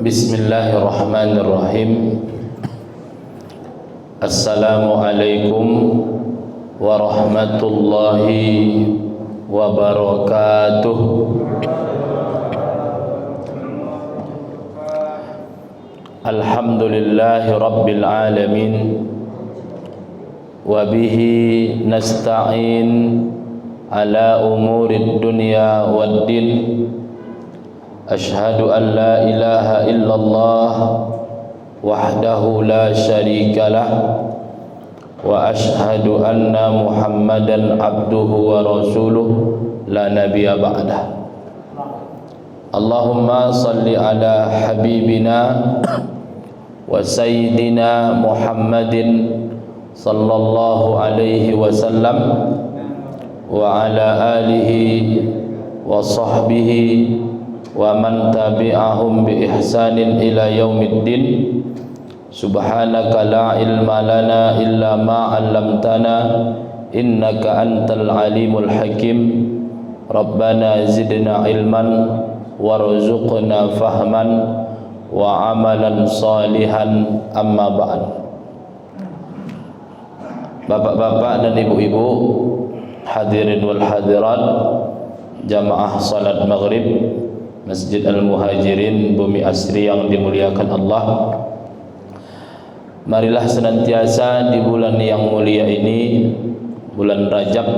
Bismillahirrahmanirrahim. Assalamualaikum warahmatullahi wabarakatuh. Alhamdulillahi rabbil alamin. Wa bihi nasta'in ala umurid dunya waddin. Ashhadu an la ilaha illallah wahdahu la syarika lah wa ashhadu anna Muhammadan abduhu wa rasuluh la nabiyya ba'dah. Allahumma salli ala habibina wa sayyidina Muhammadin sallallahu alaihi wasallam wa ala alihi wa sahbihi wa man tabi'ahum bi ihsanin ila yaumiddin. Subhanaka la ilma lana illa ma 'allamtana innaka antal alimul hakim. Rabbana zidna ilman warzuqna fahman wa amalan salihan. Amma ba'd. Bapak-bapak dan ibu-ibu, hadirin wal hadirat, jamaah salat maghrib Masjid Al-Muhajirin Bumi Asri yang dimuliakan Allah. Marilah senantiasa di bulan yang mulia ini, bulan Rajab,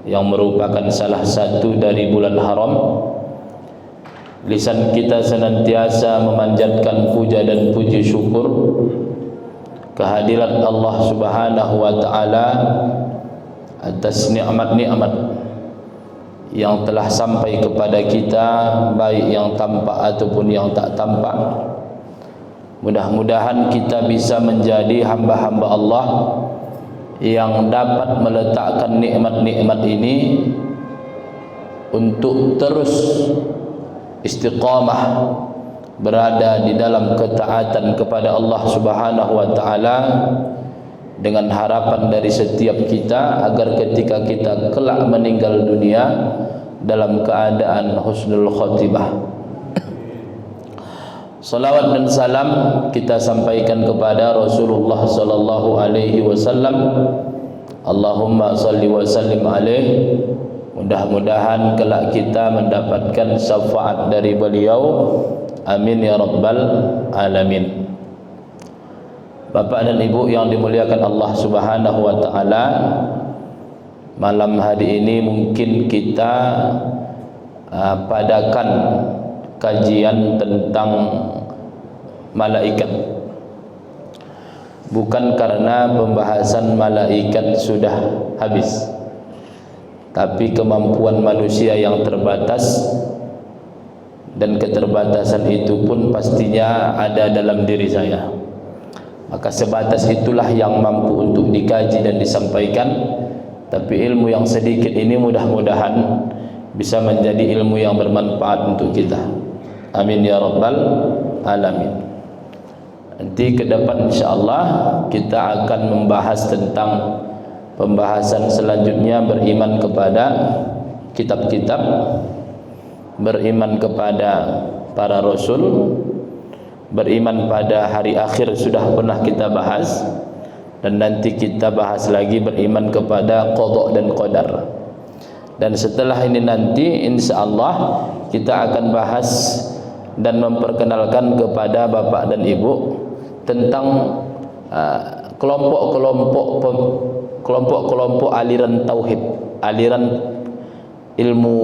yang merupakan salah satu dari bulan haram, lisan kita senantiasa memanjatkan puja dan puji syukur kehadirat Allah Subhanahu wa taala atas nikmat-nikmat yang telah sampai kepada kita, baik yang tampak ataupun yang tak tampak. Mudah-mudahan kita bisa menjadi hamba-hamba Allah yang dapat meletakkan nikmat-nikmat ini untuk terus istiqamah berada di dalam ketaatan kepada Allah Subhanahu wa taala, dengan harapan dari setiap kita agar ketika kita kelak meninggal dunia dalam keadaan husnul khotimah. Salawat dan salam kita sampaikan kepada Rasulullah sallallahu alaihi wasallam. Allahumma salli wa sallim alaihi. Mudah-mudahan kelak kita mendapatkan syafaat dari beliau. Amin ya rabbal alamin. Bapak dan ibu yang dimuliakan Allah Subhanahu wa taala, malam hari ini mungkin kita padakan kajian tentang malaikat. Bukan karena pembahasan malaikat sudah habis, tapi kemampuan manusia yang terbatas, dan keterbatasan itu pun pastinya ada dalam diri saya. Maka sebatas itulah yang mampu untuk dikaji dan disampaikan. Tapi ilmu yang sedikit ini mudah-mudahan bisa menjadi ilmu yang bermanfaat untuk kita. Amin ya rabbal alamin. Nanti ke depan insyaAllah kita akan membahas tentang pembahasan selanjutnya, beriman kepada kitab-kitab, beriman kepada para rasul, beriman pada hari akhir sudah pernah kita bahas, dan nanti kita bahas lagi beriman kepada qada dan qadar. Dan setelah ini nanti insyaallah kita akan bahas dan memperkenalkan kepada bapak dan ibu tentang kelompok-kelompok aliran tauhid, aliran ilmu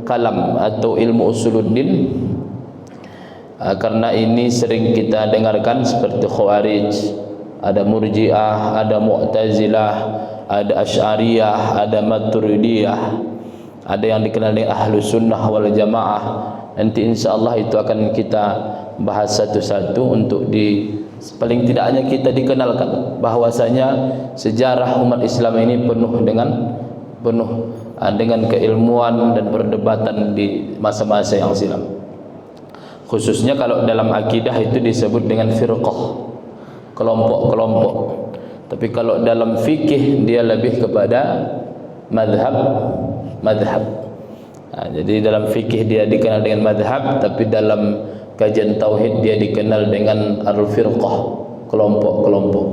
kalam atau ilmu usuluddin. Karena ini sering kita dengarkan seperti Khawarij, ada Murji'ah, ada Mu'tazilah, ada Asy'ariyah, ada Maturidiyah, ada yang dikenal dengan Ahlus Sunnah wal Jamaah. Nanti insyaallah itu akan kita bahas satu-satu untuk paling tidaknya kita dikenalkan bahwasanya sejarah umat Islam ini penuh dengan keilmuan dan perdebatan di masa-masa yang silam. Khususnya kalau dalam akidah itu disebut dengan firqah, kelompok-kelompok. Tapi kalau dalam fikih dia lebih kepada madhab. Jadi dalam fikih dia dikenal dengan madhab, tapi dalam kajian tauhid dia dikenal dengan al-firqah, kelompok-kelompok.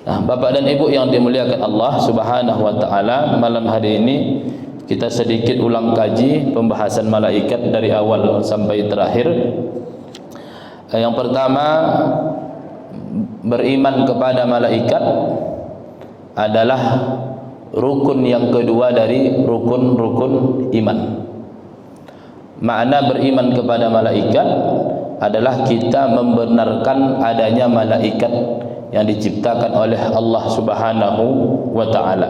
Nah, Bapak dan Ibu yang dimuliakan Allah Subhanahu wa taala, malam hari ini kita sedikit ulang kaji pembahasan malaikat dari awal sampai terakhir. Yang pertama, beriman kepada malaikat adalah rukun yang kedua dari rukun-rukun iman. Makna beriman kepada malaikat adalah kita membenarkan adanya malaikat yang diciptakan oleh Allah Subhanahu wa taala.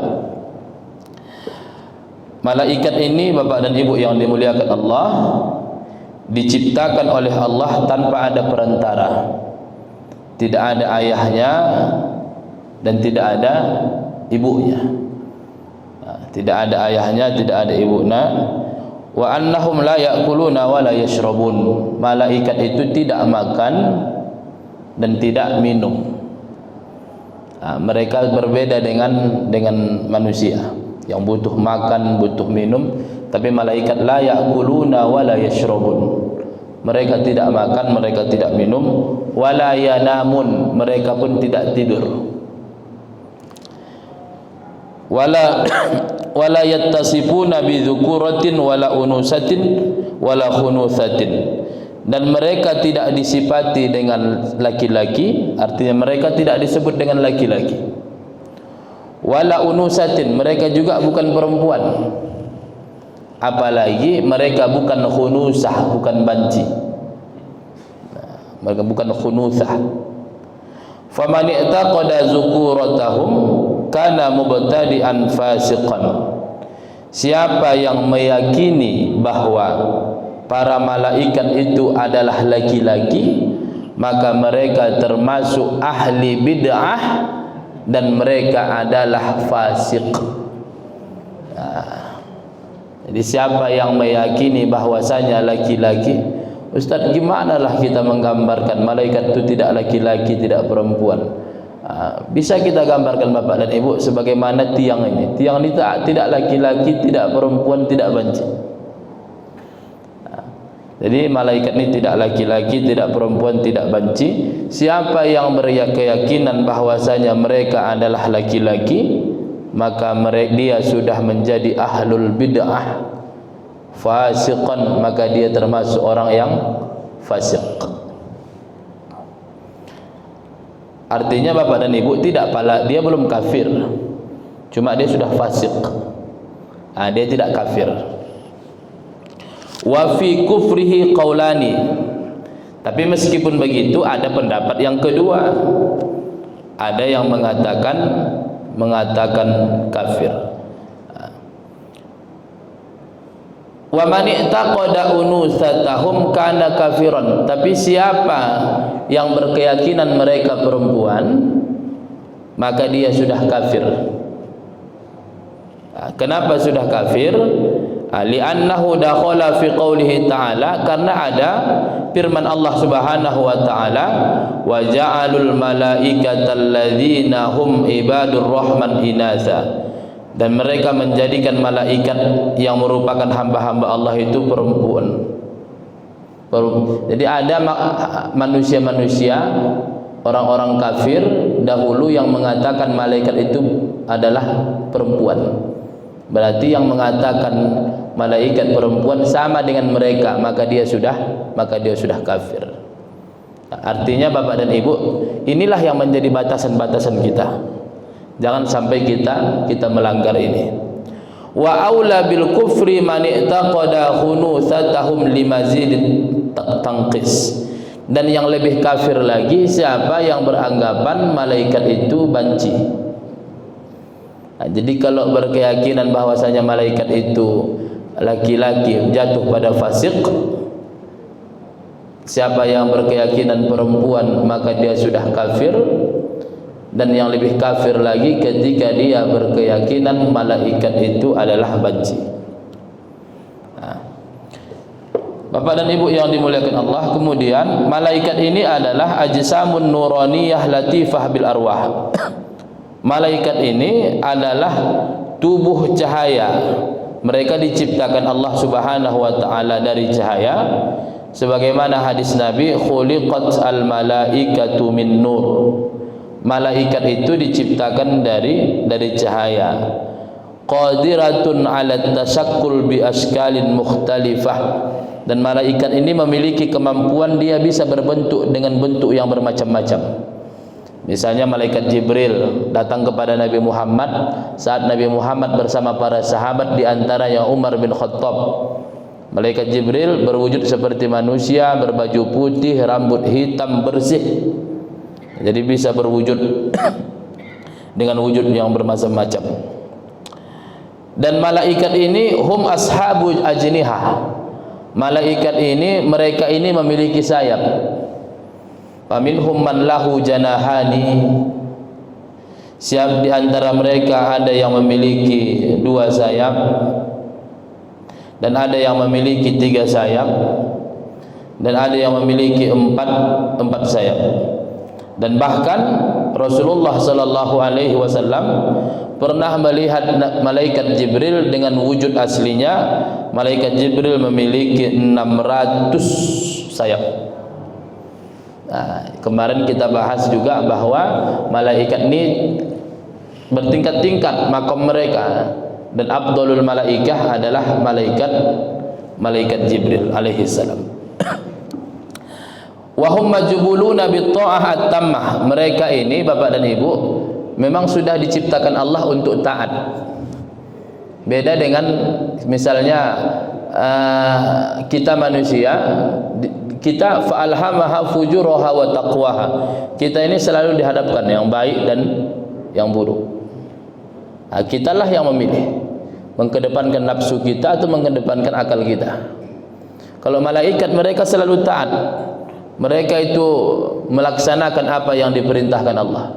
Malaikat ini, Bapak dan Ibu yang dimuliakan Allah, diciptakan oleh Allah tanpa ada perantara. Tidak ada ayahnya dan tidak ada ibunya. Tidak ada ayahnya, tidak ada ibunya. Wa annahum la ya'kuluna wa la yashrabun. Malaikat itu tidak makan dan tidak minum. Mereka berbeda dengan manusia yang butuh makan, butuh minum, tapi malaikat la ya'kuluna wa la yashrabun. Mereka tidak makan, mereka tidak minum, wa la yanamun, mereka pun tidak tidur. Wala yattasifuna bi dzukuratin wala unusatin wala khunuthatin, dan mereka tidak disifati dengan laki-laki, artinya mereka tidak disebut dengan laki-laki. Wala unusatin, mereka juga bukan perempuan, apalagi mereka bukan khunusah, bukan banci. Mereka bukan khunusah. Faman i'taqada zukuratahum kana mubtadi'an fasiqan. Siapa yang meyakini bahwa para malaikat itu adalah laki-laki, maka mereka termasuk ahli bid'ah dan mereka adalah fasik. Jadi siapa yang meyakini bahwasanya laki-laki, Ustaz, gimana lah kita menggambarkan malaikat itu tidak laki-laki, tidak perempuan? Bisa kita gambarkan Bapak dan Ibu sebagaimana tiang ini. Tiang ini tidak laki-laki, tidak perempuan, tidak banci. Jadi malaikat ini tidak laki-laki, tidak perempuan, tidak banci. Siapa yang berkeyakinan bahwasanya mereka adalah laki-laki, maka dia sudah menjadi ahlul bid'ah, fasiqan, maka dia termasuk orang yang fasik. Artinya Bapak dan Ibu, dia belum kafir, cuma dia sudah fasik. Dia tidak kafir. Wa fi kufrihi qaulani. Tapi meskipun begitu ada pendapat yang kedua. Ada yang mengatakan kafir. Wa man i'taqada unusatahum kana kafiran. Tapi siapa yang berkeyakinan mereka perempuan, maka dia sudah kafir. Kenapa sudah kafir? Li'annahu dakhala fi qoulihi ta'ala, karena ada firman Allah Subhanahu wa taala, wa ja'alul malaikata alladzina hum ibadur rahman inasa, dan mereka menjadikan malaikat yang merupakan hamba-hamba Allah itu perempuan. Jadi ada manusia-manusia, orang-orang kafir dahulu yang mengatakan malaikat itu adalah perempuan. Berarti yang mengatakan malaikat perempuan sama dengan mereka, maka dia sudah kafir. Artinya Bapak dan Ibu, inilah yang menjadi batasan-batasan kita. Jangan sampai kita melanggar ini. Wa aula bil kufri man i'taqada khunusatahum limazid tanqis. Dan yang lebih kafir lagi siapa yang beranggapan malaikat itu banci. Jadi kalau berkeyakinan bahwasanya malaikat itu laki-laki jatuh pada fasik. Siapa yang berkeyakinan perempuan maka dia sudah kafir. Dan yang lebih kafir lagi ketika dia berkeyakinan malaikat itu adalah banci. Bapak dan Ibu yang dimuliakan Allah, kemudian malaikat ini adalah ajsamun nuraniyah latifah bil arwah. Malaikat ini adalah tubuh cahaya. Mereka diciptakan Allah Subhanahu wa taala dari cahaya, sebagaimana hadis Nabi, khuliqat al malaikatu min nur. Malaikat itu diciptakan dari cahaya. Qadiratun 'ala tasakkul bi askalin mukhtalifah. Dan malaikat ini memiliki kemampuan dia bisa berbentuk dengan bentuk yang bermacam-macam. Misalnya malaikat Jibril datang kepada Nabi Muhammad saat Nabi Muhammad bersama para sahabat, di antaranya Umar bin Khattab. Malaikat Jibril berwujud seperti manusia, berbaju putih, rambut hitam bersih. Jadi bisa berwujud dengan wujud yang bermacam-macam. Dan malaikat ini hum ashabu ajnihah. Malaikat ini, mereka ini memiliki sayap. Faminhum man lahu janahani. Siap di antara mereka ada yang memiliki 2 sayap, dan ada yang memiliki 3 sayap, dan ada yang memiliki 4 sayap. Dan bahkan Rasulullah sallallahu alaihi wasallam pernah melihat malaikat Jibril dengan wujud aslinya. Malaikat Jibril memiliki 600 sayap. Nah, kemarin kita bahas juga bahwa malaikat ini bertingkat-tingkat makom mereka, dan afdalul malaikah adalah malaikat Jibril alaihi salam. Wa hum majbuluna bit ta'ah at-tammah. Mereka ini Bapak dan Ibu memang sudah diciptakan Allah untuk taat. Beda dengan misalnya kita manusia, kita fa'alhamaha fujuraha wa taqwaha. Kita ini selalu dihadapkan yang baik dan yang buruk. Nah, kitalah yang memilih mengedepankan nafsu kita atau mengedepankan akal kita. Kalau malaikat, mereka selalu taat. Mereka itu melaksanakan apa yang diperintahkan Allah.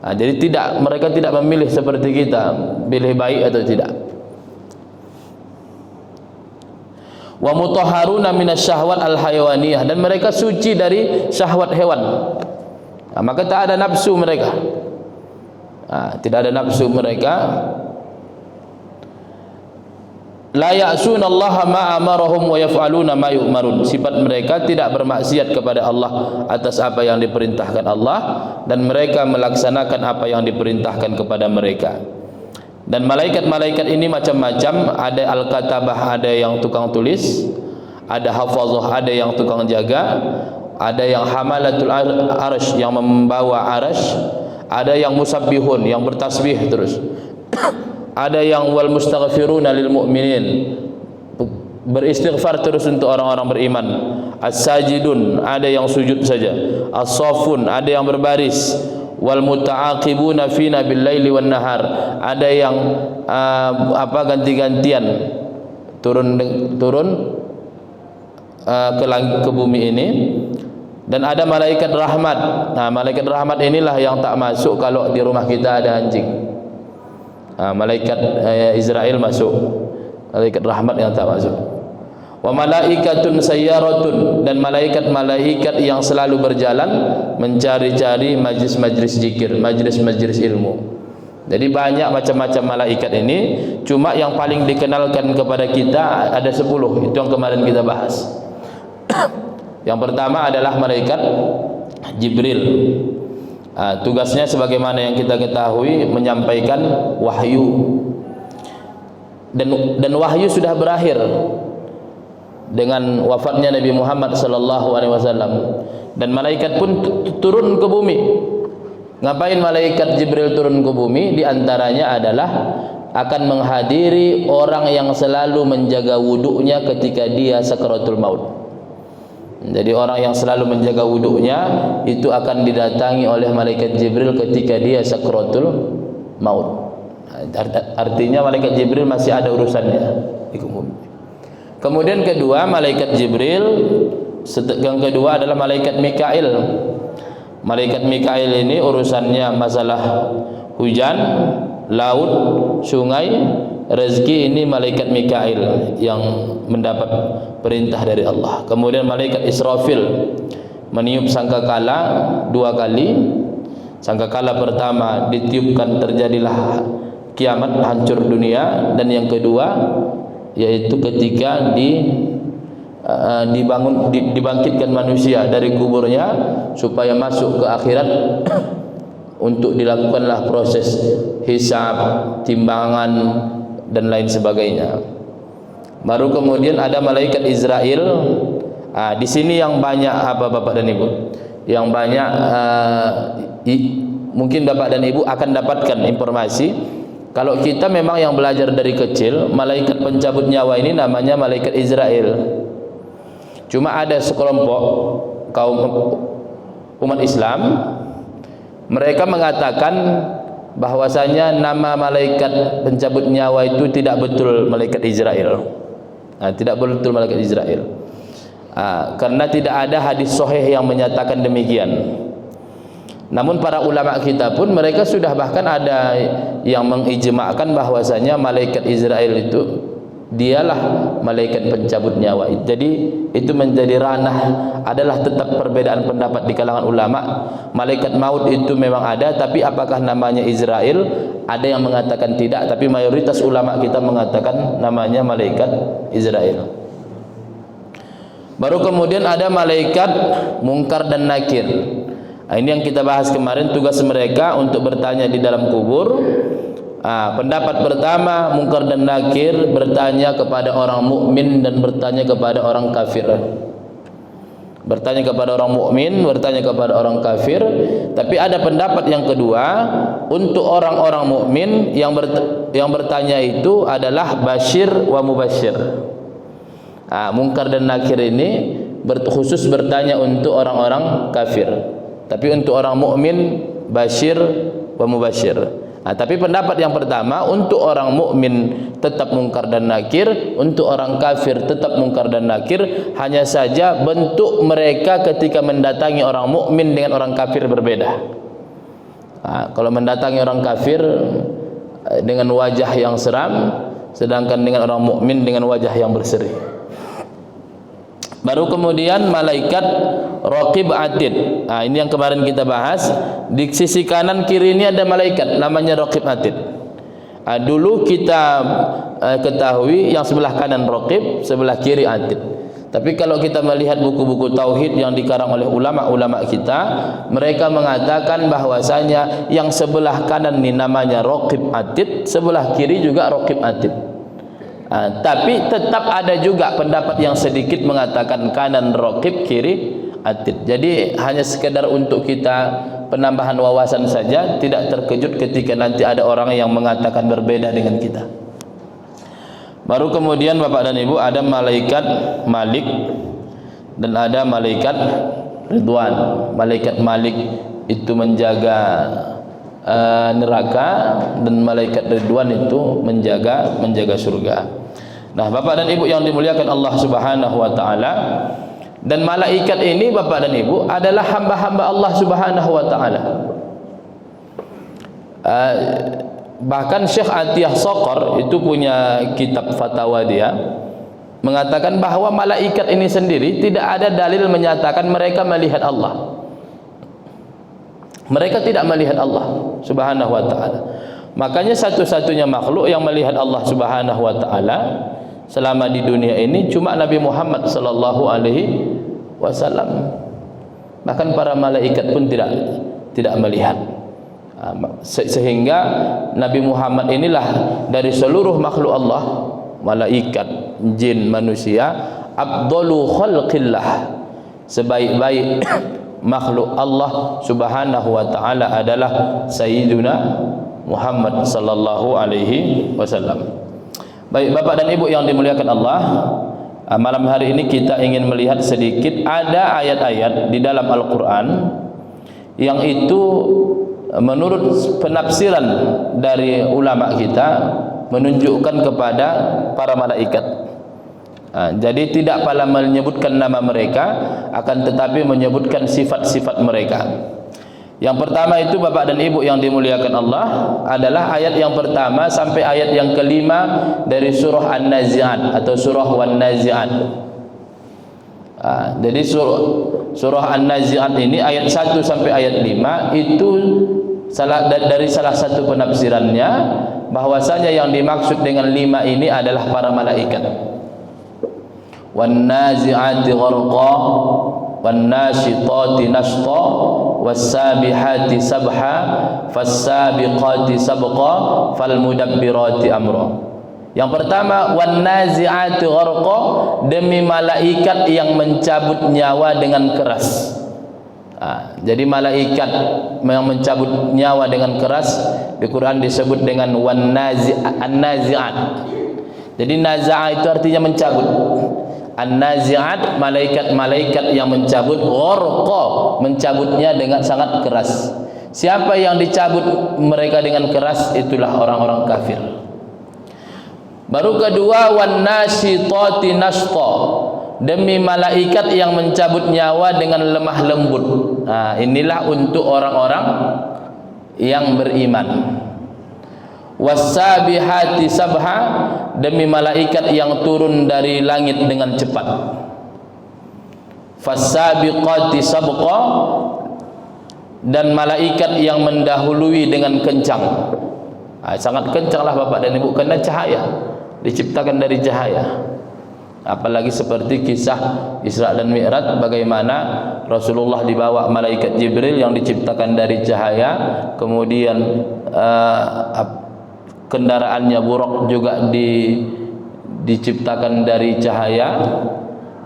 Nah, jadi mereka tidak memilih seperti kita, pilih baik atau tidak. Wa mutahharuna minasyahwat al-hayawaniyah, dan mereka suci dari syahwat hewan. Nah, maka tak ada nafsu mereka. Nah, tidak ada nafsu mereka. La ya'suna Allah ma amarahum wa yaf'aluna ma yu'marun. Sifat mereka tidak bermaksiat kepada Allah atas apa yang diperintahkan Allah, dan mereka melaksanakan apa yang diperintahkan kepada mereka. Dan malaikat-malaikat ini macam-macam. Ada al-katabah, ada yang tukang tulis, ada hafazah, ada yang tukang jaga, ada yang hamalatul arsh, yang membawa arsh, ada yang musabbihun, yang bertasbih terus. Ada yang wal mustaghfiruna lil mu'minin, beristighfar terus untuk orang-orang beriman. As-sajidun, ada yang sujud saja. As-safun, ada yang berbaris. Wal muta'aqibuna fina bil laili wan nahar, ada yang ganti-gantian turun ke bumi ini. Dan ada malaikat rahmat. Nah, malaikat rahmat inilah yang tak masuk kalau di rumah kita ada anjing. Malaikat Israel masuk, malaikat rahmat yang tak masuk. Wa malaikatun sayyaratun, dan malaikat-malaikat yang selalu berjalan mencari-cari majlis-majlis zikir, majlis-majlis ilmu. Jadi banyak macam-macam malaikat ini. Cuma yang paling dikenalkan kepada kita ada 10. Itu yang kemarin kita bahas. Yang pertama adalah malaikat Jibril. Tugasnya sebagaimana yang kita ketahui menyampaikan wahyu, dan wahyu sudah berakhir dengan wafatnya Nabi Muhammad sallallahu alaihi wasallam, dan malaikat pun turun ke bumi. Ngapain malaikat Jibril turun ke bumi? Di antaranya adalah akan menghadiri orang yang selalu menjaga wudunya ketika dia sakaratul maut. Jadi orang yang selalu menjaga wudunya itu akan didatangi oleh malaikat Jibril ketika dia sakratul maut. Artinya malaikat Jibril masih ada urusannya. Kemudian kedua, malaikat Jibril, yang kedua adalah malaikat Mikail. Malaikat Mikail ini urusannya masalah hujan, laut, sungai, rezeki. Ini malaikat Mikail yang mendapat perintah dari Allah. Kemudian malaikat Israfil meniup sangkakala 2 kali. Sangkakala pertama ditiupkan, terjadilah kiamat, hancur dunia. Dan yang kedua yaitu ketika dibangkitkan manusia dari kuburnya supaya masuk ke akhirat untuk dilakukanlah proses hisab, timbangan dan lain sebagainya. Baru kemudian ada malaikat Israel. Di sini yang banyak Bapak dan Ibu, yang banyak mungkin Bapak dan Ibu akan dapatkan informasi. Kalau kita memang yang belajar dari kecil, malaikat pencabut nyawa ini namanya malaikat Israel. Cuma ada sekelompok kaum umat Islam, mereka mengatakan bahwasanya nama malaikat pencabut nyawa itu tidak betul malaikat Israel. Tidak betul malaikat Israel. Karena tidak ada hadis sahih yang menyatakan demikian. Namun para ulama kita pun mereka sudah bahkan ada yang mengijma'kan bahwasanya malaikat Israel itu dialah malaikat pencabut nyawa. Jadi itu menjadi ranah, adalah tetap perbedaan pendapat di kalangan ulama. Malaikat maut itu memang ada, tapi apakah namanya Israel? Ada yang mengatakan tidak, tapi mayoritas ulama kita mengatakan namanya malaikat Israel. Baru kemudian ada malaikat Munkar dan Nakir. Ini yang kita bahas kemarin, tugas mereka untuk bertanya di dalam kubur. Pendapat pertama, Munkar dan Nakir bertanya kepada orang mukmin dan bertanya kepada orang kafir. Bertanya kepada orang mukmin, bertanya kepada orang kafir. Tapi ada pendapat yang kedua, untuk orang-orang mukmin yang bertanya itu adalah Bashir wa Mubashir. Munkar dan Nakir ini khusus bertanya untuk orang-orang kafir. Tapi untuk orang mukmin Bashir wa Mubashir. Tapi pendapat yang pertama, untuk orang mukmin tetap Munkar dan Nakir, untuk orang kafir tetap Munkar dan Nakir. Hanya saja bentuk mereka ketika mendatangi orang mukmin dengan orang kafir berbeda. Kalau mendatangi orang kafir dengan wajah yang seram, sedangkan dengan orang mukmin dengan wajah yang berseri. Baru kemudian malaikat Raqib Atid. Ini yang kemarin kita bahas. Di sisi kanan kiri ini ada malaikat namanya Raqib Atid. Dulu kita ketahui yang sebelah kanan Raqib, sebelah kiri Atid. Tapi kalau kita melihat buku-buku tauhid yang dikarang oleh ulama-ulama kita, mereka mengatakan bahwasanya yang sebelah kanan ini namanya Raqib Atid, sebelah kiri juga Raqib Atid. Tapi tetap ada juga pendapat yang sedikit mengatakan kanan Raqib, kiri Atid. Jadi hanya sekedar untuk kita penambahan wawasan saja, tidak terkejut ketika nanti ada orang yang mengatakan berbeda dengan kita. Baru kemudian Bapak dan Ibu, ada malaikat Malik dan ada malaikat Ridwan. Malaikat Malik itu menjaga neraka dan malaikat Ridwan itu menjaga surga. Nah, Bapak dan Ibu yang dimuliakan Allah Subhanahu wa taala, dan malaikat ini Bapak dan Ibu adalah hamba-hamba Allah Subhanahu wa taala. Bahkan Syekh Atiyah Saqar itu punya kitab fatwa, dia mengatakan bahwa malaikat ini sendiri tidak ada dalil menyatakan mereka melihat Allah. Mereka tidak melihat Allah Subhanahu wa taala. Makanya satu-satunya makhluk yang melihat Allah Subhanahu wa taala selama di dunia ini cuma Nabi Muhammad sallallahu alaihi wasallam. Bahkan para malaikat pun tidak melihat. Sehingga Nabi Muhammad inilah dari seluruh makhluk Allah, malaikat, jin, manusia, afdalu khalqillah, sebaik-baik makhluk Allah Subhanahu wa taala adalah Sayyiduna Muhammad sallallahu alaihi wasallam. Baik Bapak dan Ibu yang dimuliakan Allah, malam hari ini kita ingin melihat sedikit ada ayat-ayat di dalam Al-Qur'an yang itu menurut penafsiran dari ulama kita menunjukkan kepada para malaikat. Jadi tidak pala menyebutkan nama mereka, akan tetapi menyebutkan sifat-sifat mereka. Yang pertama itu Bapak dan Ibu yang dimuliakan Allah adalah ayat yang pertama sampai ayat yang kelima dari surah An-Nazi'at atau surah Wan-Nazi'at. Jadi surah An-Nazi'at ini ayat 1 sampai ayat 5 itu dari salah satu penafsirannya bahwasanya yang dimaksud dengan 5 ini adalah para malaikat. wan nazi'ati gharqa, wan nashitati nashta, was sabihati sabha, fas sabiqati sabqa, fal mudabbirati amra. Yang pertama, wan nazi'ati gharqa, demi malaikat yang mencabut nyawa dengan keras. Jadi malaikat yang mencabut nyawa dengan keras di Quran disebut dengan wan nazi'at. Jadi naza'a itu artinya mencabut. An-nazi'at, malaikat-malaikat yang mencabut, gharqa, mencabutnya dengan sangat keras. Siapa yang dicabut mereka dengan keras? Itulah orang-orang kafir. Baru kedua, wan nasyitati nashta, demi malaikat yang mencabut nyawa dengan lemah lembut. Inilah untuk orang-orang yang beriman. Wasabihati sabha, demi malaikat yang turun dari langit dengan cepat. Fasabiqati sabqa, dan malaikat yang mendahului dengan kencang. Sangat kencanglah Bapak dan Ibu, karena cahaya, diciptakan dari cahaya. Apalagi seperti kisah Isra dan Mi'raj, bagaimana Rasulullah dibawa malaikat Jibril yang diciptakan dari cahaya, kemudian kendaraannya Buraq juga diciptakan dari cahaya,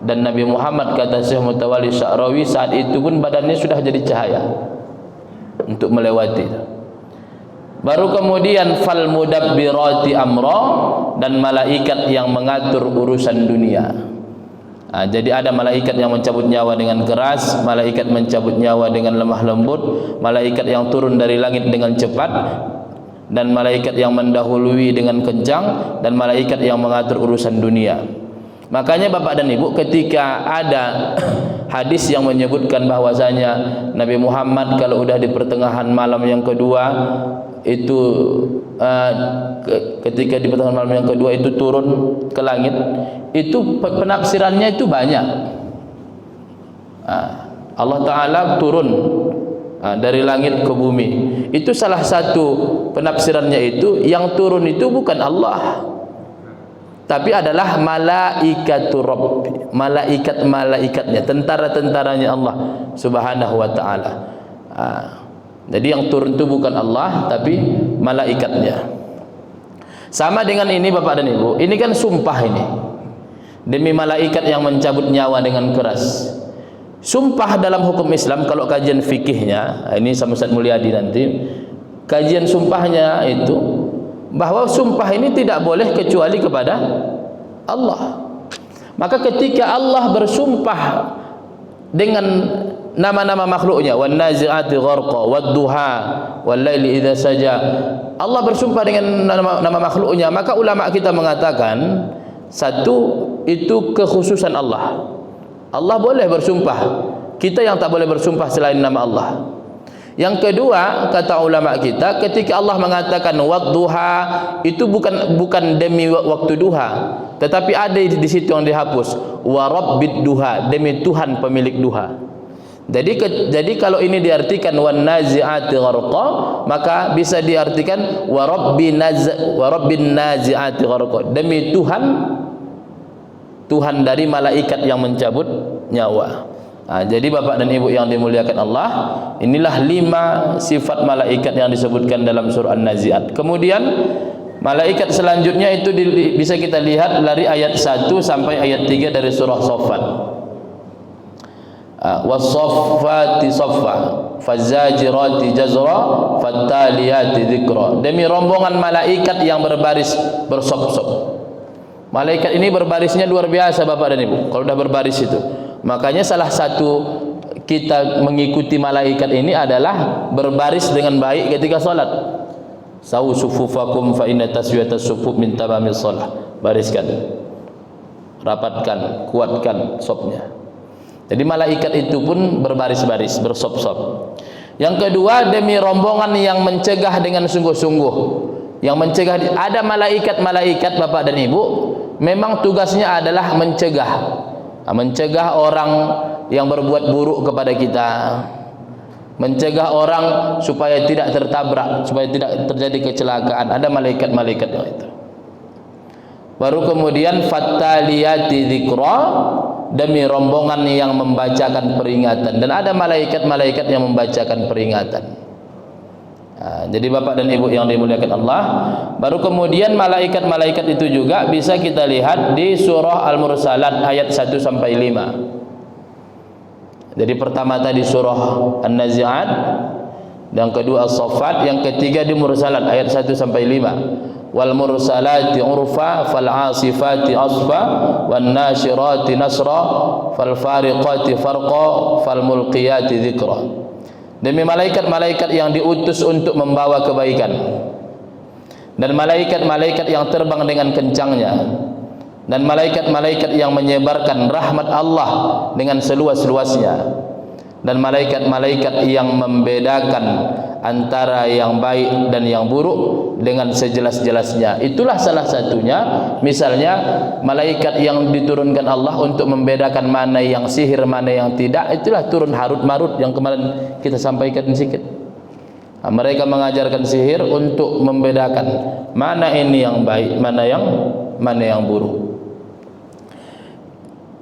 dan Nabi Muhammad, kata Syekh Mutawalli Sya'rawi, saat itu pun badannya sudah jadi cahaya untuk melewati. Baru kemudian fal mudabbirati amra, dan malaikat yang mengatur urusan dunia. Jadi ada malaikat yang mencabut nyawa dengan keras, malaikat mencabut nyawa dengan lemah lembut, malaikat yang turun dari langit dengan cepat, dan malaikat yang mendahului dengan kencang, dan malaikat yang mengatur urusan dunia. Makanya Bapak dan Ibu, ketika ada hadis yang menyebutkan bahwasanya Nabi Muhammad kalau udah di pertengahan malam yang kedua itu, ketika di pertengahan malam yang kedua itu turun ke langit, itu penafsirannya itu banyak. Allah Ta'ala turun dari langit ke bumi. Itu salah satu penafsirannya, itu yang turun itu bukan Allah, tapi adalah malaikatur Rabb, malaikat-malaikatnya, tentara-tentaranya Allah Subhanahu wa Ta'ala. Jadi yang turun itu bukan Allah, tapi malaikatnya. Sama dengan ini Bapak dan Ibu, ini kan sumpah ini, demi malaikat yang mencabut nyawa dengan keras. Sumpah dalam hukum Islam, kalau kajian fikihnya, ini sama Ustaz Mulyadi nanti, kajian sumpahnya itu, bahwa sumpah ini tidak boleh kecuali kepada Allah. Maka ketika Allah bersumpah dengan nama-nama makhluknya, wan nazi'ati gharqa, wad duha, wal laili idza saja, Allah bersumpah dengan nama makhluknya, maka ulama kita mengatakan, satu, itu kekhususan Allah. Allah boleh bersumpah, kita yang tak boleh bersumpah selain nama Allah. Yang kedua, kata ulama kita, ketika Allah mengatakan wadduha, itu bukan demi waktu duha, tetapi ada di situ yang dihapus, wa rabbid duha, demi Tuhan pemilik duha. Jadi kalau ini diartikan wan nazi'ati gharqa, maka bisa diartikan wa rabbin nazi'ati gharqa, demi Tuhan dari malaikat yang mencabut nyawa. Jadi Bapak dan Ibu yang dimuliakan Allah, inilah 5 sifat malaikat yang disebutkan dalam surah An-Nazi'at. Kemudian malaikat selanjutnya itu bisa kita lihat dari ayat 1 sampai ayat 3 dari surah Saffat. Was-saffati saffa, faz-zajirati jazra, fattaliyati dzikra. Demi rombongan malaikat yang berbaris bersop-sop. Malaikat ini berbarisnya luar biasa Bapak dan Ibu. Kalau sudah berbaris itu, makanya salah satu kita mengikuti malaikat ini adalah berbaris dengan baik ketika salat. Sawu sufufakum fa inna taswiyatas sufuf min tamamis shalah. Bariskan, rapatkan, kuatkan sopnya. Jadi malaikat itu pun berbaris-baris, bersop-sop. Yang kedua, demi rombongan yang mencegah dengan sungguh-sungguh. Yang mencegah, ada malaikat-malaikat Bapak dan Ibu, memang tugasnya adalah mencegah orang yang berbuat buruk kepada kita, mencegah orang supaya tidak tertabrak, supaya tidak terjadi kecelakaan. Ada malaikat-malaikat yang itu. Baru kemudian fattaliyati dzikra, demi rombongan yang membacakan peringatan. Dan ada malaikat-malaikat yang membacakan peringatan. Jadi bapak dan ibu yang dimuliakan Allah, baru kemudian malaikat-malaikat itu juga bisa kita lihat di surah Al-Mursalat ayat 1 sampai 5. Jadi pertama tadi surah An-Nazi'at, yang kedua As-Saffat, yang ketiga di Mursalat ayat 1 sampai 5. Wal mursalati urfa fal asifati asfa wan nashirati nasra fal fariqati farqa fal mulqiyati dzikra. Demi malaikat-malaikat yang diutus untuk membawa kebaikan, dan malaikat-malaikat yang terbang dengan kencangnya, dan malaikat-malaikat yang menyebarkan rahmat Allah dengan seluas-luasnya, dan malaikat-malaikat yang membedakan antara yang baik dan yang buruk dengan sejelas-jelasnya. Itulah salah satunya, misalnya malaikat yang diturunkan Allah untuk membedakan mana yang sihir, mana yang tidak. Itulah turun Harut Marut yang kemarin kita sampaikan sedikit. Mereka mengajarkan sihir untuk membedakan mana ini yang baik, mana yang buruk.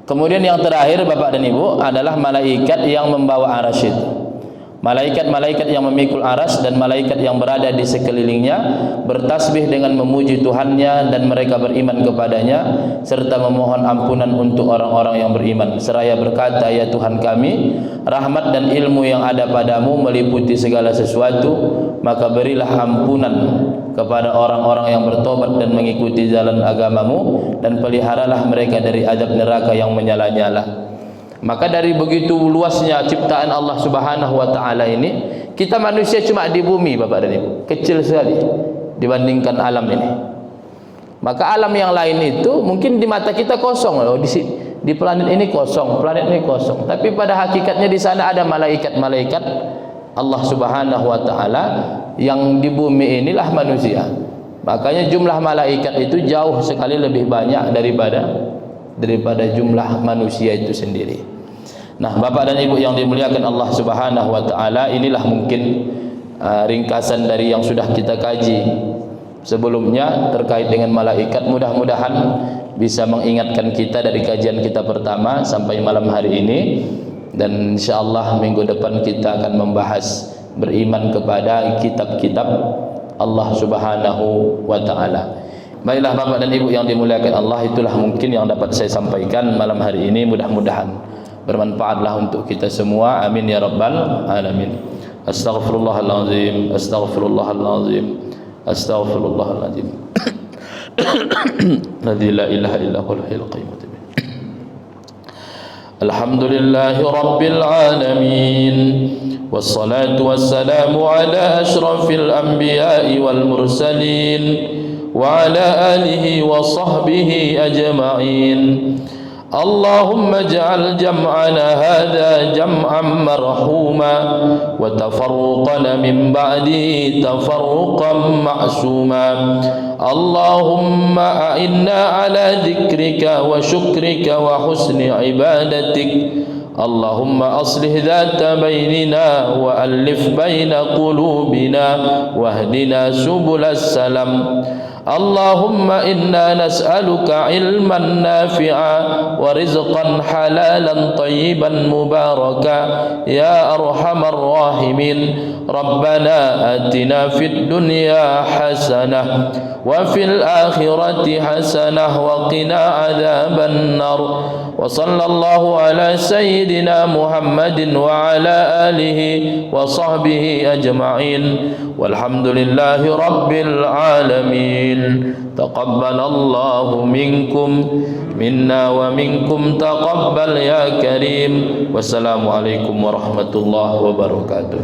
Kemudian yang terakhir bapak dan ibu adalah malaikat yang membawa arasyid. Malaikat-malaikat yang memikul aras dan malaikat yang berada di sekelilingnya bertasbih dengan memuji Tuhannya, dan mereka beriman kepadanya serta memohon ampunan untuk orang-orang yang beriman, seraya berkata, ya Tuhan kami, rahmat dan ilmu yang ada padamu meliputi segala sesuatu, maka berilah ampunan kepada orang-orang yang bertobat dan mengikuti jalan agamamu, dan peliharalah mereka dari azab neraka yang menyala-nyala. Maka dari begitu luasnya ciptaan Allah Subhanahu wa taala ini, kita manusia cuma di bumi bapak dan ibu, kecil sekali dibandingkan alam ini. Maka alam yang lain itu mungkin di mata kita kosong, loh, di planet ini kosong, planet ini kosong, tapi pada hakikatnya di sana ada malaikat-malaikat Allah Subhanahu wa taala yang di bumi inilah manusia. Makanya jumlah malaikat itu jauh sekali lebih banyak daripada jumlah manusia itu sendiri. Nah, bapak dan ibu yang dimuliakan Allah Subhanahu wa taala, inilah mungkin ringkasan dari yang sudah kita kaji sebelumnya terkait dengan malaikat. Mudah-mudahan bisa mengingatkan kita dari kajian kita pertama sampai malam hari ini, dan insyaallah minggu depan kita akan membahas beriman kepada kitab-kitab Allah Subhanahu wa taala. Baiklah bapak dan ibu yang dimuliakan Allah, itulah mungkin yang dapat saya sampaikan malam hari ini. Mudah-mudahan bermanfaatlah untuk kita semua. Amin ya rabbal alamin. Astaghfirullahalazim, astaghfirullahalazim, astaghfirullahalazim. La ilaha illa huwal hayyul qayyum. Alhamdulillahi rabbil alamin, wassalatu wassalamu ala asyrafil anbiya'i wal mursalin wa ala alihi wa sahbihi ajma'in. اللهم اجعل جمعنا هذا جمعا مرحوما وتفرقنا من بعده تفرقا معصوما. اللهم أعنا على ذكرك وشكرك وحسن عبادتك. اللهم أصلح ذات بيننا وألف بين قلوبنا واهدنا سبل السلام. اللهم إنا نسألك علما نافعا ورزقا حلالا طيبا مباركا يا أرحم الراحمين. ربنا آتنا في الدنيا حسنة وفي الآخرة حسنة وقنا عذاب النار. وصلى الله على سيدنا محمد وعلى آله وصحبه أجمعين والحمد لله رب العالمين. تقبل الله منكم منا ومنكم تقبل يا كريم. والسلام عليكم ورحمة الله وبركاته.